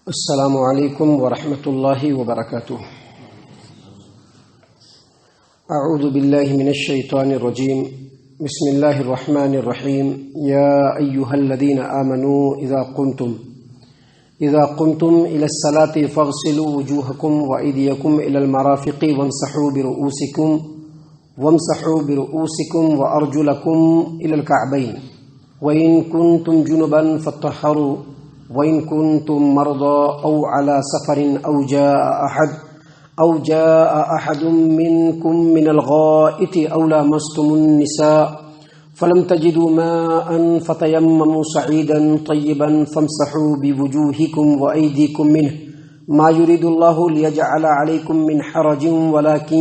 السلام علیکم ورحمۃ اللہ وبرکاتہ۔ اعوذ باللہ من الشیطان الرجیم، بسم اللہ الرحمن الرحیم۔ یا ایہا الذین آمنوا اذا قمتم الى الصلاة فاغسلوا وجوہکم وایدیکم الى المرافق وامسحوا برؤوسکم وارجلکم الى الکعبین وإن كنتم جنبا فاطہروا وإن كنتم مرضى أو على سفر أو جاء أحد منكم من الغائط أو لامستم النساء فلم تجدوا ماء فتيمموا صعيدا طيبا فامسحوا بوجوهكم وأيديكم منه ما يريد الله ليجعل عليكم من حرج ولكن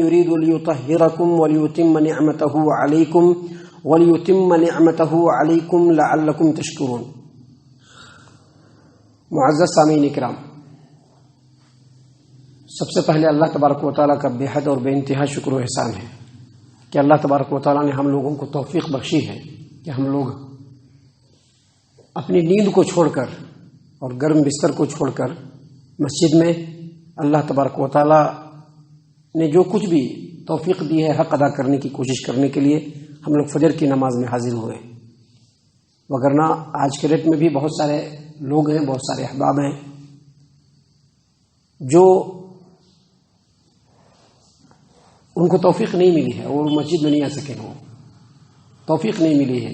يريد ليطهركم وليتم نعمته عليكم لعلكم تشكرون۔ معزز سامعین کرام، سب سے پہلے اللہ تبارک و تعالیٰ کا بے حد اور بے انتہا شکر و احسان ہے کہ اللہ تبارک و تعالیٰ نے ہم لوگوں کو توفیق بخشی ہے کہ ہم لوگ اپنی نیند کو چھوڑ کر اور گرم بستر کو چھوڑ کر مسجد میں اللہ تبارک و تعالیٰ نے جو کچھ بھی توفیق دی ہے حق ادا کرنے کی کوشش کرنے کے لیے ہم لوگ فجر کی نماز میں حاضر ہوئے، وگرنہ آج کے ڈیٹ میں بھی بہت سارے لوگ ہیں، بہت سارے احباب ہیں جو ان کو توفیق نہیں ملی ہے اور مسجد میں نہیں آ سکے، وہ توفیق نہیں ملی ہے،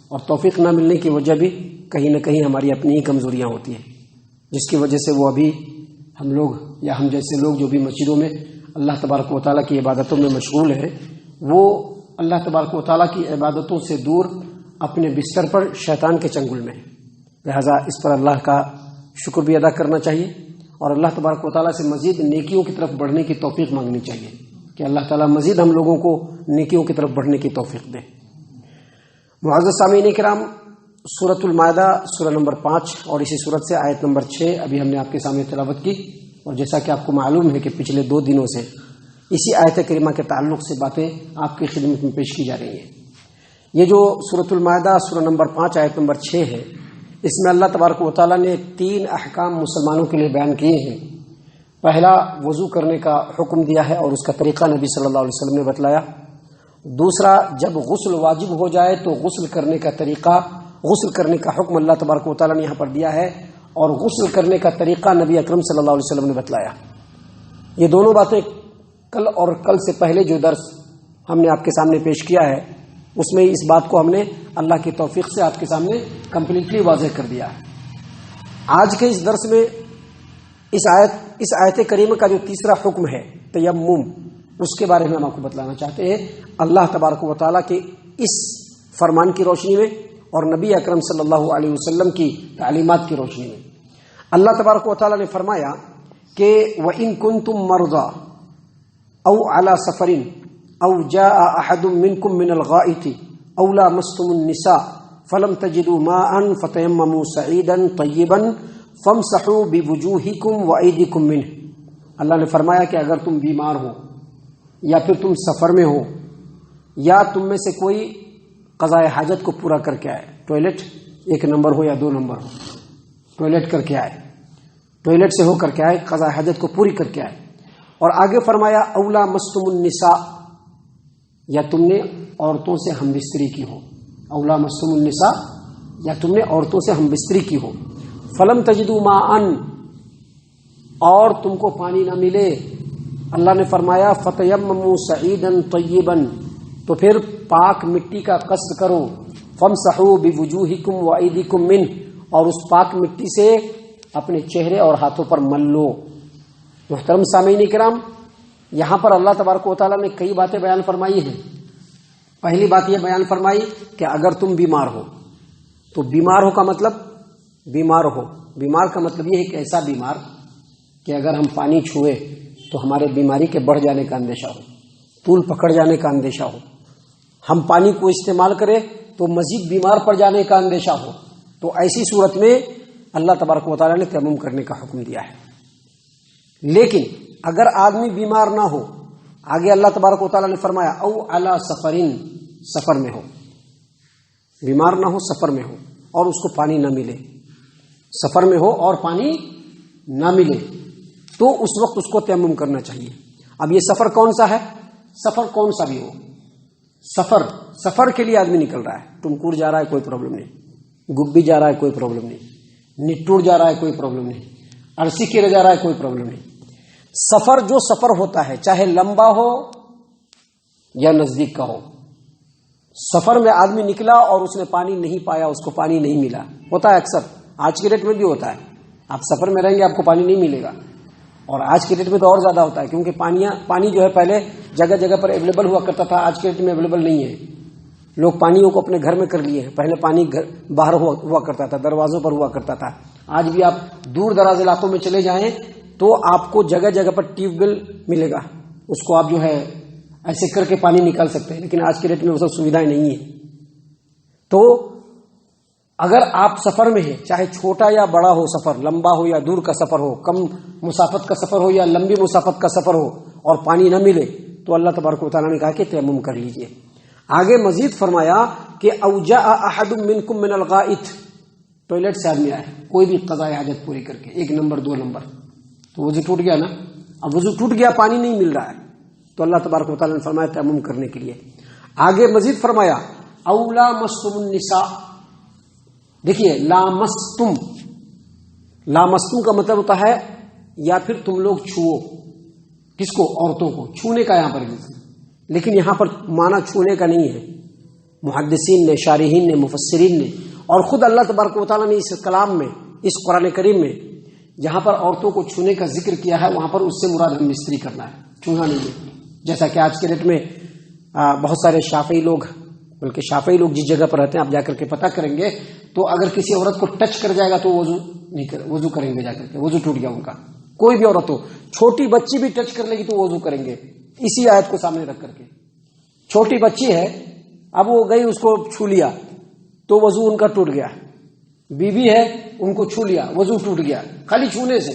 اور توفیق نہ ملنے کی وجہ بھی کہیں نہ کہیں ہماری اپنی ہی کمزوریاں ہوتی ہیں، جس کی وجہ سے وہ ابھی ہم لوگ یا ہم جیسے لوگ جو بھی مسجدوں میں اللہ تبارک و تعالیٰ کی عبادتوں میں مشغول ہیں، وہ اللہ تبارک و تعالیٰ کی عبادتوں سے دور اپنے بستر پر شیطان کے چنگل میں، لہذا اس پر اللہ کا شکر بھی ادا کرنا چاہیے اور اللہ تبارک و تعالیٰ سے مزید نیکیوں کی طرف بڑھنے کی توفیق مانگنی چاہیے کہ اللہ تعالیٰ مزید ہم لوگوں کو نیکیوں کی طرف بڑھنے کی توفیق دے۔ معزز سامعین کرام، سورۃ المائدہ سورہ نمبر 5 اور اسی سورت سے آیت نمبر 6 ابھی ہم نے آپ کے سامنے تلاوت کی، اور جیسا کہ آپ کو معلوم ہے کہ پچھلے 2 دنوں سے اسی آیت کریمہ کے تعلق سے باتیں آپ کی خدمت میں پیش کی جا رہی ہیں۔ یہ جو سورۃ المائدہ سورہ نمبر 5 آیت نمبر 6 ہے، اس میں اللہ تبارک و تعالیٰ نے 3 احکام مسلمانوں کے لیے بیان کیے ہیں۔ پہلا، وضو کرنے کا حکم دیا ہے اور اس کا طریقہ نبی صلی اللہ علیہ وسلم نے بتلایا۔ دوسرا، جب غسل واجب ہو جائے تو غسل کرنے کا طریقہ، غسل کرنے کا حکم اللہ تبارک و تعالیٰ نے یہاں پر دیا ہے، اور غسل کرنے کا طریقہ نبی اکرم صلی اللہ علیہ وسلم نے بتلایا۔ یہ دونوں باتیں کل اور کل سے پہلے جو درس ہم نے آپ کے سامنے پیش کیا ہے، اس میں اس بات کو ہم نے اللہ کی توفیق سے آپ کے سامنے کمپلیٹلی واضح کر دیا ہے۔ آج کے اس درس میں اس آیت کریمہ کا جو تیسرا حکم ہے تیمم، اس کے بارے میں ہم آپ کو بتلانا چاہتے ہیں اللہ تبارک و تعالیٰ کے اس فرمان کی روشنی میں اور نبی اکرم صلی اللہ علیہ وسلم کی تعلیمات کی روشنی میں۔ اللہ تبارک و تعالیٰ نے فرمایا کہ وَإِن كُنتُم مَرْضَىٰ أَوْ عَلَىٰ سَفَرٍ أَوْ جَاءَ أَحَدٌ مِّنكُم مِّنَ الْغَائِطِ أَوْ لَامَسْتُمُ النِّسَاءَ فَلَمْ تَجِدُوا مَاءً فَتَيَمَّمُوا صَعِيدًا طَيِّبًا فَامْسَحُوا بِوُجُوهِكُمْ وَأَيْدِيكُمْ مِنْهُ۔ اللہ نے فرمایا کہ اگر تم بیمار ہو یا پھر تم سفر میں ہو یا تم میں سے کوئی قضاء حاجت کو پورا کر کے آئے، ٹوائلٹ 1 نمبر ہو یا 2 نمبر ہو، ٹوائلٹ کر کے آئے، ٹوائلٹ سے ہو کر کے آئے، قضاء حاجت کو پوری کر کے آئے، اور آگے فرمایا اولا مستم النساء، یا تم نے عورتوں سے ہم بستری کی ہو، اولا مستم النساء یا تم نے عورتوں سے ہم بستری کی ہو، فلم تجدوا ماء، اور تم کو پانی نہ ملے، اللہ نے فرمایا فتیمموا صعیدا طیبا، تو پھر پاک مٹی کا قصد کرو، فامسحوا بوجوہکم وایدیکم منہ، اور اس پاک مٹی سے اپنے چہرے اور ہاتھوں پر مل لو۔ محترم سامعین کرام، یہاں پر اللہ تبارک و تعالیٰ نے کئی باتیں بیان فرمائی ہیں۔ پہلی بات یہ بیان فرمائی کہ اگر تم بیمار ہو تو بیمار ہو کا مطلب بیمار کا مطلب یہ ہے کہ ایسا بیمار کہ اگر ہم پانی چھوئے تو ہمارے بیماری کے بڑھ جانے کا اندیشہ ہو، طول پکڑ جانے کا اندیشہ ہو، ہم پانی کو استعمال کریں تو مزید بیمار پڑ جانے کا اندیشہ ہو، تو ایسی صورت میں اللہ تبارک و تعالیٰ نے تیمم کرنے کا حکم دیا ہے۔ لیکن اگر آدمی بیمار نہ ہو، آگے اللہ تبارک و تعالیٰ نے فرمایا او علی سفرین، سفر میں ہو، بیمار نہ ہو، سفر میں ہو اور اس کو پانی نہ ملے، سفر میں ہو اور پانی نہ ملے تو اس وقت اس کو تیمم کرنا چاہیے۔ اب یہ سفر کون سا ہے؟ سفر کون سا بھی ہو، سفر کے لیے آدمی نکل رہا ہے، ٹمکور جا رہا ہے کوئی پرابلم نہیں، گبی جا رہا ہے کوئی پرابلم نہیں، نٹور جا رہا ہے کوئی پرابلم نہیں، عرسی کیرے جا رہا ہے کوئی پرابلم نہیں۔ سفر جو سفر ہوتا ہے چاہے لمبا ہو یا نزدیک کا ہو، سفر میں آدمی نکلا اور اس نے پانی نہیں پایا، اس کو پانی نہیں ملا، ہوتا ہے اکثر، آج کے ڈیٹ میں بھی ہوتا ہے۔ آپ سفر میں رہیں گے آپ کو پانی نہیں ملے گا، اور آج کے ڈیٹ میں تو اور زیادہ ہوتا ہے، کیونکہ پانی جو ہے پہلے جگہ جگہ پر اویلیبل ہوا کرتا تھا، آج کے ڈیٹ میں اویلیبل نہیں ہے۔ لوگ پانیوں کو اپنے گھر میں کر لیے ہیں، پہلے پانی باہر ہوا کرتا تھا، دروازوں پر ہوا کرتا تھا۔ آج بھی آپ دور دراز علاقوں میں چلے جائیں تو آپ کو جگہ جگہ پر ٹیوب ویل ملے گا، اس کو آپ جو ہے ایسے کر کے پانی نکال سکتے ہیں، لیکن آج کے ڈیٹ میں وہ سب سویدھائیں نہیں ہیں۔ تو اگر آپ سفر میں ہیں، چاہے چھوٹا یا بڑا ہو سفر، لمبا ہو یا دور کا سفر ہو، کم مسافت کا سفر ہو یا لمبی مسافت کا سفر ہو، اور پانی نہ ملے تو اللہ تبارک و تعالیٰ نے کہا کہ تیمم کر لیجئے۔ آگے مزید فرمایا کہ اوجاء احد منکم من الغائط، ٹوائلٹ سے آدمی آئے کوئی بھی قضاء حاجت پوری کر کے، 1 نمبر 2 نمبر، تو وضو ٹوٹ گیا نا، اب وضو ٹوٹ گیا، پانی نہیں مل رہا ہے، تو اللہ تبارک و تعالیٰ نے فرمایا تیمم کرنے کے لیے۔ آگے مزید فرمایا اولا مستم النساء، دیکھیے لامستم کا مطلب ہوتا ہے یا پھر تم لوگ چھوؤ، کس کو؟ عورتوں کو، چھونے کا یہاں پر، لیکن یہاں پر معنی چھونے کا نہیں ہے۔ محدثین نے، شارحین نے، مفسرین نے اور خود اللہ تبارک و تعالیٰ نے اس کلام میں، اس قرآن کریم میں جہاں پر عورتوں کو چھونے کا ذکر کیا ہے وہاں پر اس سے مراد ہم مستری کرنا ہے، چھونا نہیں ہے۔ جیسا کہ آج کے ڈیٹ میں بہت سارے شافعی لوگ، بلکہ شافعی لوگ جس جگہ پر رہتے ہیں آپ جا کر کے پتہ کریں گے تو اگر کسی عورت کو ٹچ کر جائے گا تو وضو کریں گے، جا کر کے وضو ٹوٹ گیا ان کا۔ کوئی بھی عورت ہو، چھوٹی بچی بھی ٹچ کر لے گی تو وضو کریں گے، اسی آیت کو سامنے رکھ کر کے۔ چھوٹی بچی ہے، اب وہ گئی اس کو چھو لیا تو وضو ان کا ٹوٹ گیا، بیوی ہے ان کو چھو لیا وضو ٹوٹ گیا، خالی چھونے سے۔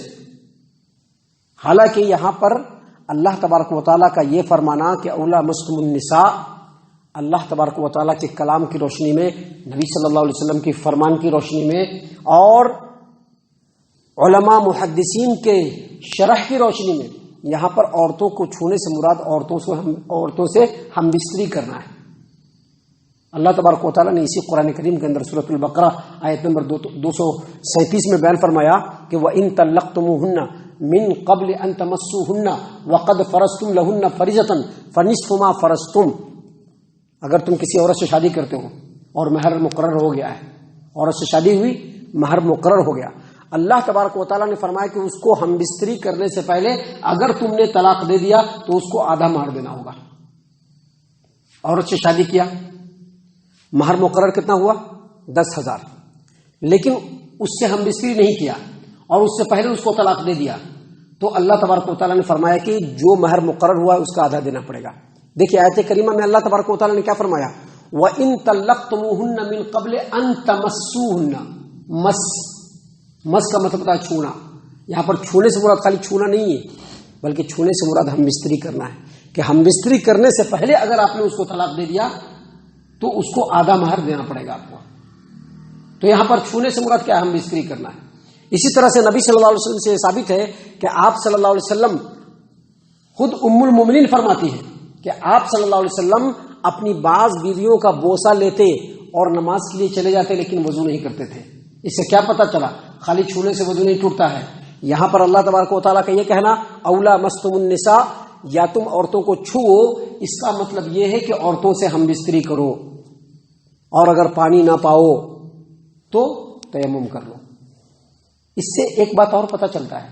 حالانکہ یہاں پر اللہ تبارک و تعالیٰ کا یہ فرمانا کہ اولا مستم النساء، اللہ تبارک و تعالیٰ کے کلام کی روشنی میں، نبی صلی اللہ علیہ وسلم کی فرمان کی روشنی میں، اور علماء محدثین کے شرح کی روشنی میں، یہاں پر عورتوں کو چھونے سے مراد عورتوں سے ہم بستری کرنا ہے۔ اللہ تبارک و تعالیٰ نے اسی قرآن کریم کے اندر سورۃ البقرہ آیت نمبر 237 میں بیان فرمایا کہ وَإِن طَلَّقْتُمُوهُنَّ مِن قَبْلِ أَن تَمَسُّوهُنَّ وَقَدْ فَرَضْتُمْ لَهُنَّ فَرِيضَةً فَنِصْفُ مَا فَرَضْتُمْ، اگر تم کسی عورت سے شادی کرتے ہو اور مہر مقرر ہو گیا ہے، عورت سے شادی ہوئی، مہر مقرر ہو گیا، اللہ تبارک و تعالیٰ نے فرمایا کہ اس کو ہم بستری کرنے سے پہلے اگر تم نے طلاق دے دیا تو اس کو آدھا مہر دینا ہوگا۔ عورت سے شادی کیا، مہر مقرر کتنا ہوا؟ 10,000، لیکن اس سے ہم بستری نہیں کیا اور اس سے پہلے اس کو طلاق دے دیا، تو اللہ تبارک و تعالیٰ نے فرمایا کہ جو مہر مقرر ہوا ہے اس کا آدھا دینا پڑے گا۔ دیکھیے آیت کریمہ میں اللہ تبارک و تعالیٰ نے کیا فرمایا؟ وَإِن طَلَّقْتُمُوهُنَّ مِن قَبْلِ أَن تَمَسُّوهُنَّ، مس کا مطلب ہوتا ہے چھونا، یہاں پر چھونے سے مراد خالی چھونا نہیں ہے، بلکہ چھونے سے مراد ہم بستری کرنا ہے، کہ ہم بستری کرنے سے پہلے اگر آپ نے اس کو طلاق دے دیا تو اس کو آدھا مہر دینا پڑے گا آپ کو۔ تو یہاں پر چھونے سے مراد کیا ہے؟ ہم بستری کرنا ہے۔ اسی طرح سے نبی صلی اللہ علیہ وسلم سے ثابت ہے کہ آپ صلی اللہ علیہ وسلم خود ام المومنین فرماتی ہیں کہ آپ صلی اللہ علیہ وسلم اپنی بعض بیویوں کا بوسہ لیتے اور نماز کے لیے چلے جاتے لیکن وضو نہیں کرتے تھے۔ اس سے کیا پتہ چلا؟ خالی چھونے سے وضو نہیں ٹوٹتا ہے۔ یہاں پر اللہ تبارک و تعالیٰ کا یہ کہنا اولا مستم النساء، یا تم عورتوں کو چھوؤ، اس کا مطلب یہ ہے کہ عورتوں سے ہم بستری کرو، اور اگر پانی نہ پاؤ تو تیمم کر لو۔ اس سے ایک بات اور پتہ چلتا ہے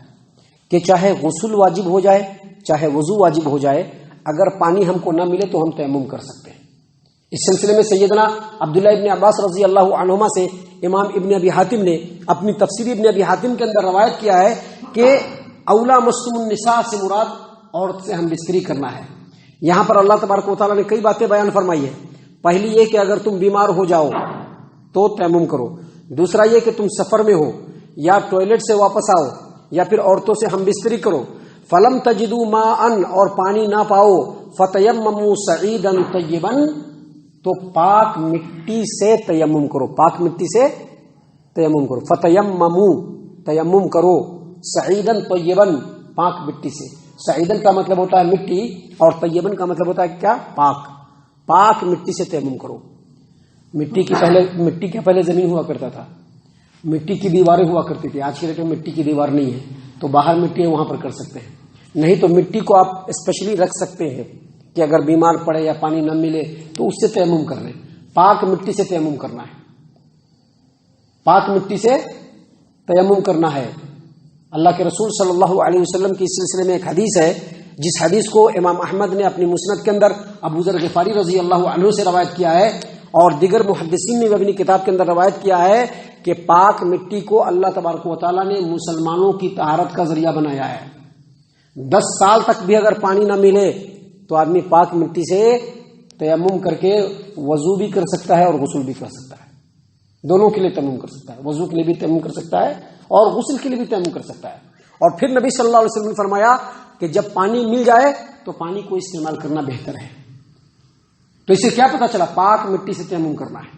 کہ چاہے غسل واجب ہو جائے چاہے وضو واجب ہو جائے، اگر پانی ہم کو نہ ملے تو ہم تیمم کر سکتے ہیں۔ اس سلسلے میں سیدنا عبداللہ ابن عباس رضی اللہ عنہما سے امام ابن ابی حاتم نے اپنی تفسیر ابن ابی حاتم کے اندر روایت کیا ہے کہ اولا مستم النساء سے مراد عورت سے ہم بستری کرنا ہے۔ یہاں پر اللہ تبارک و تعالیٰ نے کئی باتیں بیان فرمائی ہے۔ پہلی یہ کہ اگر تم بیمار ہو جاؤ تو تیمم کرو، دوسرا یہ کہ تم سفر میں ہو یا ٹوائلٹ سے واپس آؤ یا پھر عورتوں سے ہم بستری کرو، فلم تجدوا ماء، اور پانی نہ پاؤ، فتیمموا صعیدا طیبا، تو پاک مٹی سے تیمم کرو، پاک مٹی سے تیمم کرو. فتیمموا تیمم کرو سعیدن طیبن پاک مٹی سے. سعیدن کا مطلب ہوتا ہے مٹی اور طیبن کا مطلب ہوتا ہے کیا؟ پاک. پاک مٹی سے تیمم کرو. مٹی کے پہلے زمین ہوا کرتا تھا, مٹی کی دیواریں ہوا کرتی تھی. آج کے ڈیٹ میں مٹی کی دیوار نہیں ہے تو باہر مٹی ہے وہاں پر کر سکتے ہیں, نہیں تو مٹی کو آپ اسپیشلی رکھ سکتے ہیں کہ اگر بیمار پڑے یا پانی نہ ملے تو اس سے تیمم کر لیں. پاک مٹی سے تیمم کرنا ہے, پاک مٹی سے تیمم کرنا ہے. اللہ کے رسول صلی اللہ علیہ وسلم کی اس سلسلے میں ایک حدیث ہے جس حدیث کو امام احمد نے اپنی مسند کے اندر ابو ذر غفاری رضی اللہ عنہ سے روایت کیا ہے, اور دیگر محدثین نے بھی اپنی کتاب کے اندر روایت کیا ہے کہ پاک مٹی کو اللہ تبارک و تعالیٰ نے مسلمانوں کی طہارت کا ذریعہ بنایا ہے. 10 سال تک بھی اگر پانی نہ ملے تو آدمی پاک مٹی سے تیمم کر کے وضو بھی کر سکتا ہے اور غسل بھی کر سکتا ہے. دونوں کے لیے تیمم کر سکتا ہے, وضو کے لیے بھی تیمم کر سکتا ہے اور غسل کے لیے بھی تیمم کر سکتا ہے. اور پھر نبی صلی اللہ علیہ وسلم نے فرمایا کہ جب پانی مل جائے تو پانی کو استعمال کرنا بہتر ہے. تو اس سے کیا پتا چلا؟ پاک مٹی سے تیمم کرنا ہے.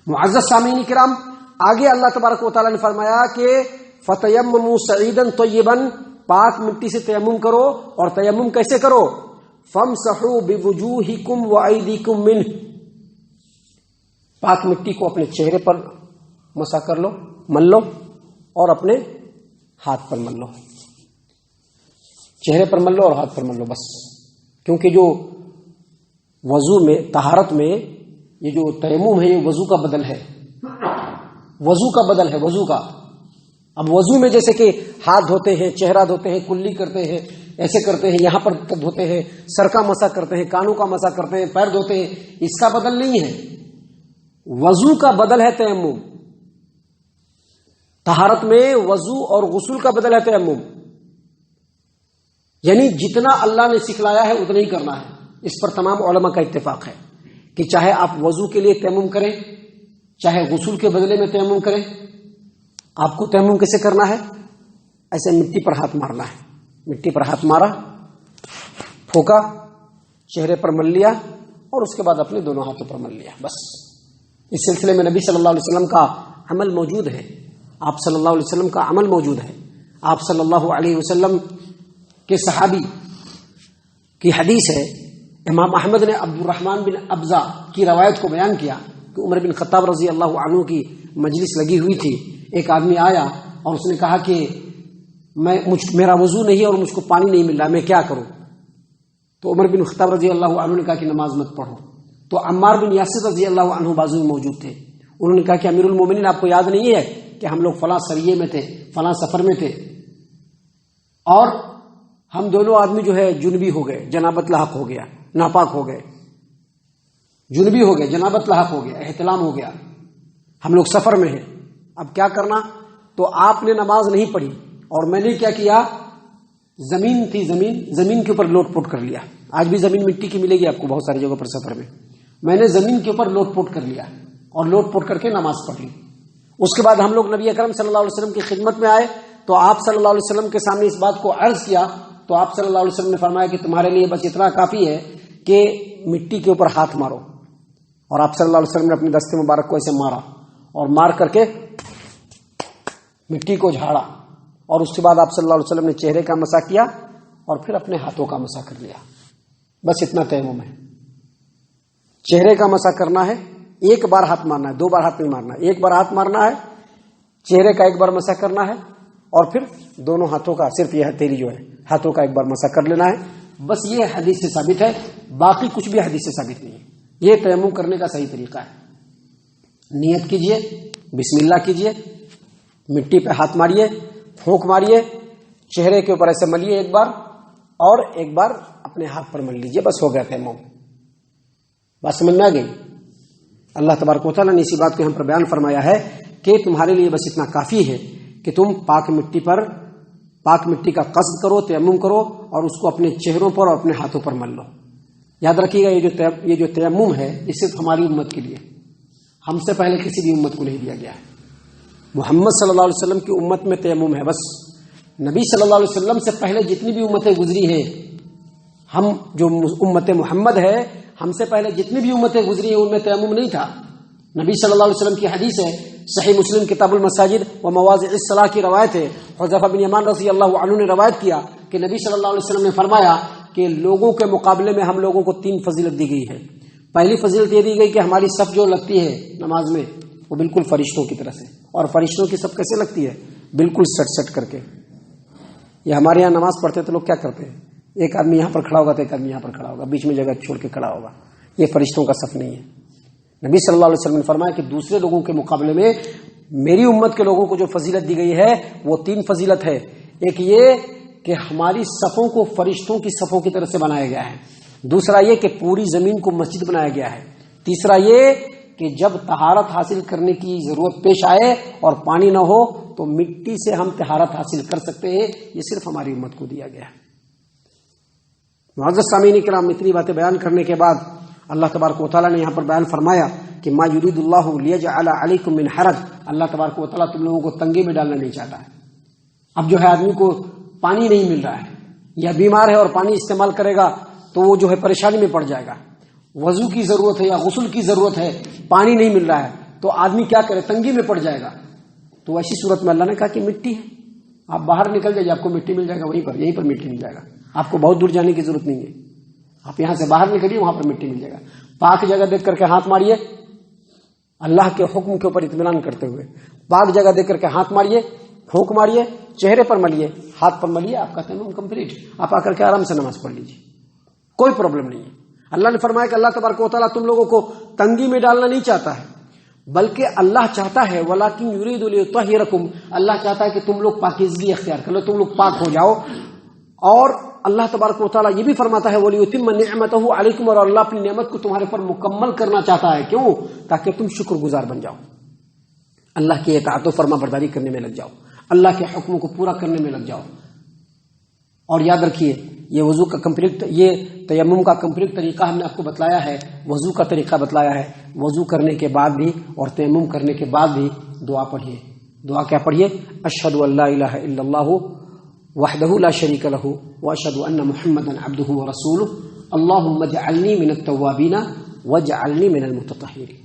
معزز سامعین کرام, آگے اللہ تبارک و تعالیٰ نے فرمایا کہ فتیمموا سعیدا طیبا, پاک مٹی سے تیمم کرو. اور تیمم کیسے کرو؟ فامسحوا بوجوہکم وایدیکم منہ, پاک مٹی کو اپنے چہرے پر مسح کر لو, مل لو, اور اپنے ہاتھ پر مل لو. چہرے پر مل لو اور ہاتھ پر مل لو بس. کیونکہ جو وضو میں, طہارت میں یہ جو تیمم ہے یہ وضو کا بدل ہے, وضو کا بدل ہے, وضو کا. اب وضو میں جیسے کہ ہاتھ دھوتے ہیں, چہرہ دھوتے ہیں, کلی کرتے ہیں, ایسے کرتے ہیں, یہاں پر دھوتے ہیں, سر کا مسح کرتے ہیں, کانوں کا مسح کرتے ہیں, پیر دھوتے ہیں, اس کا بدل نہیں ہے. وضو کا بدل ہے تیمم. طہارت میں وضو اور غسل کا بدل ہے تیمم. یعنی جتنا اللہ نے سکھلایا ہے اتنا ہی کرنا ہے. اس پر تمام علماء کا اتفاق ہے کہ چاہے آپ وضو کے لیے تیمم کریں, چاہے غسل کے بدلے میں تیمم کریں, آپ کو تیمم کیسے کرنا ہے؟ ایسے مٹی پر ہاتھ مارنا ہے. مٹی پر ہاتھ مارا, پھونکا, چہرے پر مل لیا, اور اس کے بعد اپنے دونوں ہاتھوں پر مل لیا بس. اس سلسلے میں نبی صلی اللہ علیہ وسلم کا عمل موجود ہے, آپ صلی اللہ علیہ وسلم کا عمل موجود ہے. آپ صلی اللہ علیہ وسلم کے صحابی کی حدیث ہے, امام احمد نے عبد الرحمن بن ابزا کی روایت کو بیان کیا کہ عمر بن خطاب رضی اللہ عنہ کی مجلس لگی ہوئی تھی. ایک آدمی آیا اور اس نے کہا کہ میرا وضو نہیں ہے اور مجھ کو پانی نہیں مل رہا, میں کیا کروں؟ تو عمر بن خطاب رضی اللہ عنہ نے کہا کہ نماز مت پڑھو. تو عمار بن یاسر رضی اللہ عنہ بازو میں موجود تھے. انہوں نے کہا کہ امیر المومنین, آپ کو یاد نہیں ہے کہ ہم لوگ فلاں سریے میں تھے, فلاں سفر میں تھے, اور ہم دونوں آدمی جو ہے جنبی ہو گئے, جنابت لاحق ہو گیا, ناپاک ہو گئے, جنبی ہو گئے, جنابت لاحق ہو گیا, احتلام ہو گیا, ہم لوگ سفر میں ہیں, اب کیا کرنا؟ تو آپ نے نماز نہیں پڑھی اور میں نے کیا کیا, زمین تھی, زمین کے اوپر لوٹ پوٹ کر لیا. آج بھی زمین مٹی کی ملے گی آپ کو بہت ساری جگہوں پر سفر میں نے زمین کے اوپر لوٹ پوٹ کر لیا اور لوٹ پوٹ کر کے نماز پڑھ لی. اس کے بعد ہم لوگ نبی اکرم صلی اللہ علیہ وسلم کی خدمت میں آئے تو آپ صلی اللہ علیہ وسلم کے سامنے اس بات کو عرض کیا تو آپ صلی اللہ علیہ وسلم نے فرمایا کہ تمہارے لیے بس اتنا کافی ہے کہ مٹی کے اوپر ہاتھ مارو. اور آپ صلی اللہ علیہ وسلم نے اپنے دستے مبارک کو ایسے مارا اور مار کر کے مٹی کو جھاڑا, اور اس کے بعد آپ صلی اللہ علیہ وسلم نے چہرے کا مسح کیا اور پھر اپنے ہاتھوں کا مسح کر لیا. بس اتنا تیمم ہے. چہرے کا مسح کرنا ہے, ایک بار ہاتھ مارنا ہے, 2 بار ہاتھ نہیں مارنا, ایک بار ہاتھ مارنا ہے, چہرے کا ایک بار مسح کرنا ہے, اور پھر دونوں ہاتھوں کا, صرف یہ ہتھیلی جو ہے ہاتھوں کا ایک بار مسح کر لینا ہے. بس یہ حدیث سے ثابت ہے, باقی کچھ بھی حدیث سے ثابت نہیں ہے. یہ تیمم کرنے کا صحیح طریقہ ہے. نیت کیجئے, بسم اللہ کیجئے, مٹی پہ ہاتھ ماریے, پھونک ماریے, چہرے کے اوپر ایسے ملیے ایک بار, اور ایک بار اپنے ہاتھ پر مل لیجئے, بس ہو گیا تیمم. بات سمجھ میں آ گئی؟ اللہ تبارک و تعالیٰ نے اسی بات کو ہم پر بیان فرمایا ہے کہ تمہارے لیے بس اتنا کافی ہے کہ تم پاک مٹی کا قصد کرو, تیمم کرو, اور اس کو اپنے چہروں پر اور اپنے ہاتھوں پر مل لو. یاد رکھیے گا یہ جو تیمم ہے یہ صرف ہماری امت کے لیے, ہم سے پہلے کسی بھی امت کو نہیں دیا گیا ہے. محمد صلی اللہ علیہ وسلم کی امت میں تیمم ہے بس. نبی صلی اللہ علیہ وسلم سے پہلے جتنی بھی امتیں گزری ہیں, ہم جو امت محمد ہے, ہم سے پہلے جتنی بھی امتیں گزری ہیں ان میں تیمم نہیں تھا. نبی صلی اللہ علیہ وسلم کی حدیث ہے, صحیح مسلم کتاب المساجد و مواضع الصلاح کی روایت ہے، حذیفہ بن یمان رضی اللہ عنہ نے روایت کیا کہ نبی صلی اللہ علیہ وسلم نے فرمایا کہ لوگوں کے مقابلے میں ہم لوگوں کو 3 فضیلت دی گئی ہے۔ پہلی فضیلت یہ دی گئی کہ ہماری صف جو لگتی ہے نماز میں وہ بالکل فرشتوں کی طرح سے، اور فرشتوں کی صف کیسے لگتی ہے؟ بالکل سٹ سٹ کر کے۔ یہ ہمارے یہاں نماز پڑھتے تو لوگ کیا کرتے ہیں، ایک آدمی یہاں پر کھڑا ہوگا تو ایک آدمی یہاں پر کھڑا ہوگا، بیچ میں جگہ چھوڑ کے کھڑا ہوگا۔ یہ فرشتوں کا صف نہیں ہے۔ نبی صلی اللہ علیہ وسلم نے فرمایا کہ دوسرے لوگوں کے مقابلے میں میری امت کے لوگوں کو جو فضیلت دی گئی ہے وہ 3 فضیلت ہے۔ ایک یہ کہ ہماری صفوں کو فرشتوں کی صفوں کی طرح سے بنایا گیا ہے، دوسرا یہ کہ پوری زمین کو مسجد بنایا گیا ہے، تیسرا یہ کہ جب طہارت حاصل کرنے کی ضرورت پیش آئے اور پانی نہ ہو تو مٹی سے ہم طہارت حاصل کر سکتے ہیں۔ یہ صرف ہماری امت کو دیا گیا ہے۔ معزز سامعین کرام، اتنی باتیں بیان کرنے کے بعد اللہ تبارک و تعالیٰ نے یہاں پر بیان فرمایا کہ ما یرید اللہ لیجعل علیکم من حرج، اللہ تبارک و تعالیٰ تم لوگوں کو تنگی میں ڈالنا نہیں چاہتا ہے۔ اب جو ہے آدمی کو پانی نہیں مل رہا ہے یا بیمار ہے اور پانی استعمال کرے گا تو وہ جو ہے پریشانی میں پڑ جائے گا، وضو کی ضرورت ہے یا غسل کی ضرورت ہے، پانی نہیں مل رہا ہے تو آدمی کیا کرے، تنگی میں پڑ جائے گا۔ تو ایسی صورت میں اللہ نے کہا کہ مٹی ہے، آپ باہر نکل جائیے، آپ کو مٹی مل جائے گا، یہیں پر مٹی مل جائے گا، آپ کو بہت دور جانے کی ضرورت نہیں ہے، آپ یہاں سے باہر نکلیے وہاں پر مٹی مل جائے گا۔ پاک جگہ دیکھ کر کے ہاتھ ماریے، اللہ کے حکم کے اوپر اطمینان کرتے ہوئے پاک جگہ دیکھ کر کے ہاتھ ماریے، پھونک ماریے، چہرے پر ملیے، ہاتھ پر ملیے، آپ کا تیمم کمپلیٹ، آپ آ کر کے آرام سے نماز پڑھ لیجیے، کوئی پرابلم نہیں ہے۔ اللہ نے فرمایا کہ اللہ تبارک و تعالیٰ تم لوگوں کو تنگی میں ڈالنا نہیں چاہتا ہے، بلکہ اللہ چاہتا ہے وَلَكِنْ يُرِيدُ لِيُطَهِّرَكُمْ، اللہ چاہتا ہے کہ تم لوگ پاکیزگی اختیار کر لو، تم لوگ پاک ہو جاؤ۔ اور اللہ تبارک و تعالیٰ یہ بھی فرماتا ہے وَلِيُتِمَّ نِعْمَتَهُ عَلَيْكُمْ، اور اللہ اپنی نعمت کو تمہارے پر مکمل کرنا چاہتا ہے، کیوں؟ تاکہ تم شکر گزار بن جاؤ، اللہ کی اطاعت و فرما برداری کرنے میں لگ جاؤ، اللہ کے حکموں کو پورا کرنے میں لگ جاؤ۔ اور یاد رکھیے یہ وضو کا کمپلیٹ، یہ تیمم کا کمپلیٹ طریقہ ہم نے آپ کو بتلایا ہے، وضو کا طریقہ بتلایا ہے۔ وضو کرنے کے بعد بھی اور تیمم کرنے کے بعد بھی دعا پڑھیے۔ دعا کیا پڑھیے؟ اشہد ان لا الہ الا اللہ وحدہ لا شریک لہ واشہد ان محمدا عبدہ ورسولہ اللہم اجعلنی من التوابین واجعلنی من المتطہرین۔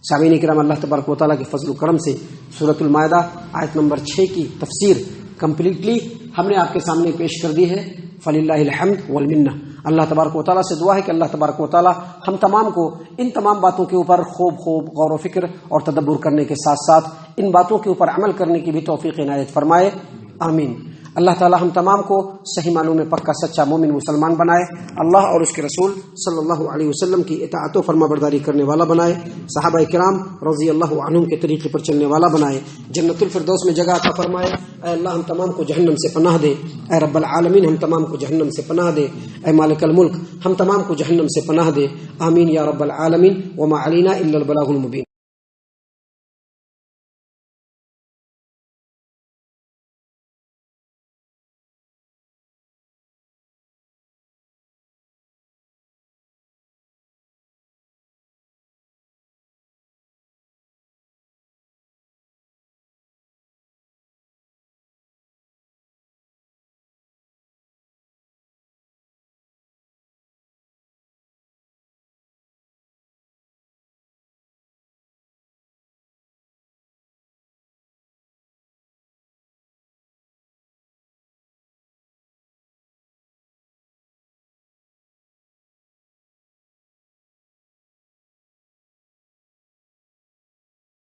سامعین کرام، اللہ تبارک و تعالیٰ کے فضل و کرم سے سورۃ المائدہ آیت نمبر 6 کی تفسیر کمپلیٹلی ہم نے آپ کے سامنے پیش کر دی ہے۔ فللہ الحمد والمنہ۔ اللہ تبارک و تعالیٰ سے دعا ہے کہ اللہ تبارک و تعالیٰ ہم تمام کو ان تمام باتوں کے اوپر خوب غور و فکر اور تدبر کرنے کے ساتھ ساتھ ان باتوں کے اوپر عمل کرنے کی بھی توفیق عنایت فرمائے، آمین۔ اللہ تعالیٰ ہم تمام کو صحیح معنوں میں پکا سچا مومن مسلمان بنائے، اللہ اور اس کے رسول صلی اللہ علیہ وسلم کی اطاعت و فرما برداری کرنے والا بنائے، صحابہ کرام رضی اللہ عنہم کے طریقے پر چلنے والا بنائے، جنت الفردوس میں جگہ عطا فرمائے۔ اے اللہ ہم تمام کو جہنم سے پناہ دے، اے رب العالمین ہم تمام کو جہنم سے پناہ دے، اے مالک الملک ہم تمام کو جہنم سے پناہ دے، آمین یا رب العالمین۔ وما علینا الا البلاغ المبین۔